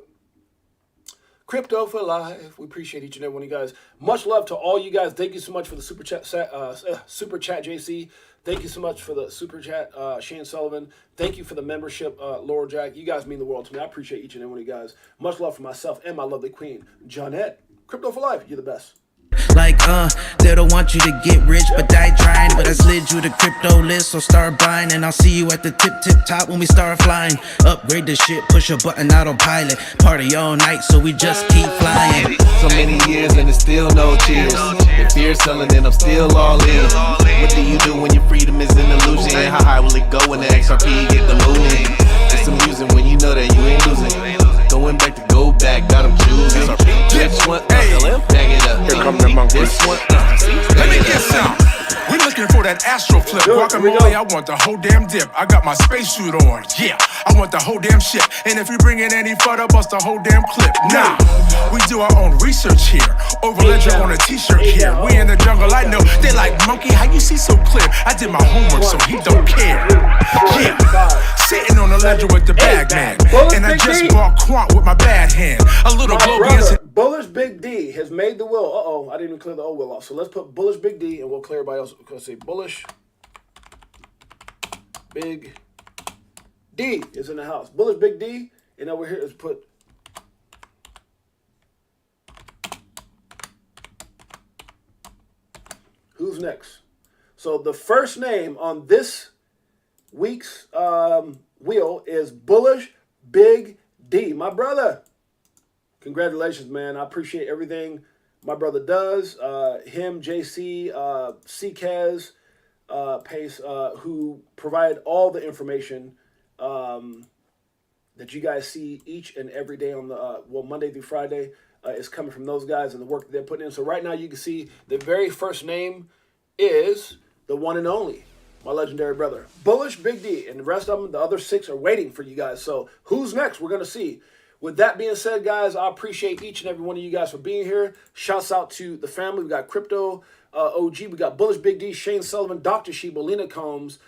Crypto for life. We appreciate each and every one of you guys. Much love to all you guys. Thank you so much for the super chat, JC. Thank you so much for the super chat, Shane Sullivan. Thank you for the membership, Laurel Jack. You guys mean the world to me. I appreciate each and every one of you guys. Much love for myself and my lovely queen, Johnette. Crypto for life. You're the best. Like, they don't want you to get rich, but I trying. But I slid you the crypto list, so start buying. And I'll see you at the tip top when we start flying. Upgrade the shit, push a button autopilot. Party all night, so we just keep flying. So many years and there's still no cheers. If fear's selling, then I'm still all in. What do you do when your freedom is an illusion? How high will it go when the XRP get the moving? It's amusing when you know that you ain't losing. Going back to go back, got them choosing. Which one? Bag it up. Here come the monkeys. This one. Let me get some. We looking for that Astro flip. Guacamole, I want the whole damn dip. I got my spacesuit on. Yeah, I want the whole damn ship. And if you bring in any further, bust the whole damn clip. Nah, we do our own research here. Over ledger on a t-shirt here. We in the jungle, I know. They like, monkey, how you see so clear? I did my homework, so he don't care. Yeah, sitting on the ledger with the bag man. And I just bought Quant with my bad hand. A little globe against it. Bullish Big D has made the will. Uh-oh, I didn't even clear the old will off. So let's put Bullish Big D, and we'll clear everybody else. Let's say Bullish Big D is in the house. Bullish Big D, and over here is put who's next. So the first name on this week's wheel is Bullish Big D. My brother. Congratulations, man. I appreciate everything my brother does. Him, JC, CKaz, Pace, who provide all the information that you guys see each and every day on the, Monday through Friday is coming from those guys and the work that they're putting in. So right now you can see the very first name is the one and only, my legendary brother, Bullish Big D. And the rest of them, the other 6 are waiting for you guys. So who's next? We're going to see. With that being said, guys, I appreciate each and every one of you guys for being here. Shouts out to the family. We got Crypto OG. We got Bullish Big D, Shane Sullivan, Dr. Sheba, Lena Combs,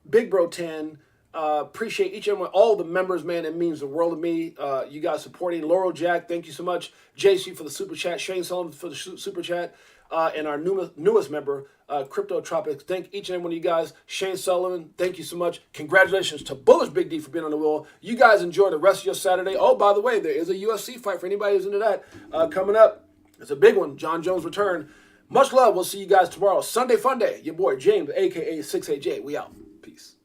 Big Bro 10. Appreciate each and every one, all the members, man. It means the world to me. You guys supporting. Laurel Jack, thank you so much. JC for the super chat. Shane Sullivan for the super chat. And our newest member, Crypto Tropics. Thank each and every one of you guys. Shane Sullivan, thank you so much. Congratulations to Bullish Big D for being on the wheel. You guys enjoy the rest of your Saturday. Oh, by the way, there is a UFC fight for anybody who's into that coming up. It's a big one. John Jones' return. Much love. We'll see you guys tomorrow. Sunday Fun Day. Your boy James, a.k.a. 68J. We out. Peace.